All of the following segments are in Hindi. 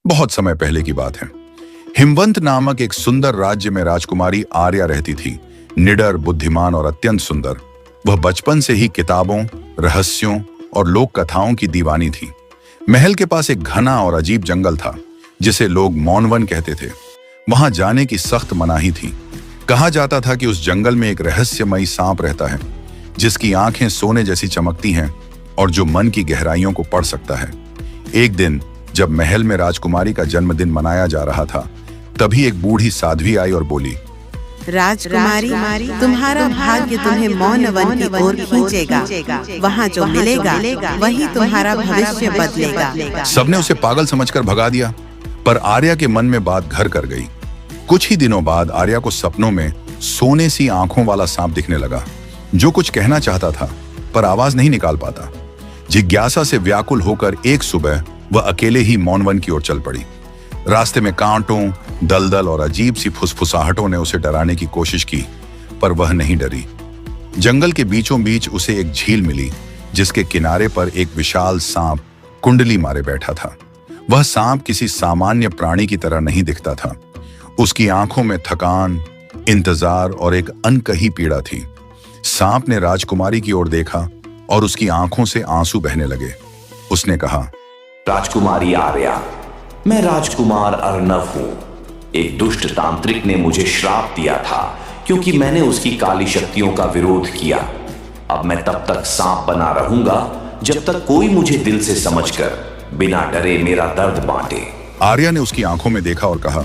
बहुत समय पहले की बात है। हिमवंत नामक एक सुंदर राज्य में राजकुमारी आर्या रहती थी। निडर, बुद्धिमान और अत्यंत सुंदर। वह बचपन से ही किताबों, रहस्यों और लोक कथाओं की दीवानी थी। महल के पास एक घना और अजीब जंगल था जिसे लोग मौनवन कहते थे। वहां जाने की सख्त मनाही थी। कहा जाता था कि उस जंगल में एक रहस्यमयी सांप रहता है जिसकी आंखें सोने जैसी चमकती हैं और जो मन की गहराइयों को पढ़ सकता है। एक दिन जब महल में राजकुमारी का जन्मदिन मनाया जा रहा था, तभी एक बूढ़ी साध्वी आई और बोली, राजकुमारी, तुम्हारा भाग्य तुम्हें मौनवन की ओर खींचेगा। वहाँ जो मिलेगा वही तुम्हारा भविष्य बदलेगा। सबने उसे पागल समझकर भगा दिया, पर आर्या के मन में बात घर कर गई। कुछ ही दिनों बाद आर्या को सपनों में सोने सी आंखों वाला सांप दिखने लगा, जो कुछ कहना चाहता था पर आवाज नहीं निकाल पाता। जिज्ञासा से व्याकुल होकर एक सुबह वह अकेले ही मौनवन की ओर चल पड़ी। रास्ते में कांटों, दलदल और अजीब सी फुसफुसाहटों ने उसे डराने की कोशिश की, पर वह नहीं डरी। जंगल के बीचों बीच उसे एक झील मिली जिसके किनारे पर एक विशाल सांप कुंडली मारे बैठा था। वह सांप किसी सामान्य प्राणी की तरह नहीं दिखता था। उसकी आंखों में थकान, इंतजार और एक अनकही पीड़ा थी। सांप ने राजकुमारी की ओर देखा और उसकी आंखों से आंसू बहने लगे। उसने कहा, राजकुमारी आर्या, मैं राजकुमार अर्नव हूं। एक दुष्ट तांत्रिक ने मुझे श्राप दिया था क्योंकि मैंने उसकी काली शक्तियों का विरोध किया। अब मैं तब तक सांप बना रहूंगा जब तक कोई मुझे दिल से समझकर बिना डरे मेरा दर्द बांटे। आर्या ने उसकी आंखों में देखा और कहा,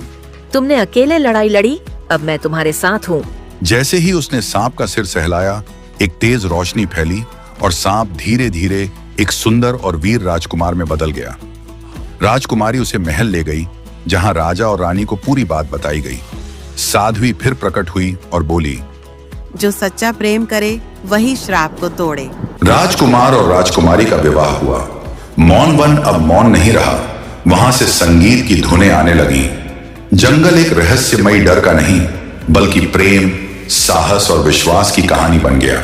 तुमने अकेले लड़ाई लड़ी, अब मैं तुम्हारे साथ हूँ। जैसे ही उसने सांप का सिर सहलाया, एक तेज रोशनी फैली और सांप धीरे धीरे एक सुंदर और वीर राजकुमार में बदल गया। राजकुमारी उसे महल ले गई जहां राजा और रानी को पूरी बात बताई गई। साध्वी फिर प्रकट हुई और बोली, जो सच्चा प्रेम करे वही श्राप को तोड़े। राजकुमार और राजकुमारी का विवाह हुआ। मौनवन अब मौन नहीं रहा। वहां से संगीत की धुनें आने लगी। जंगल एक रहस्यमयी डर का नहीं, बल्कि प्रेम, साहस और विश्वास की कहानी बन गया।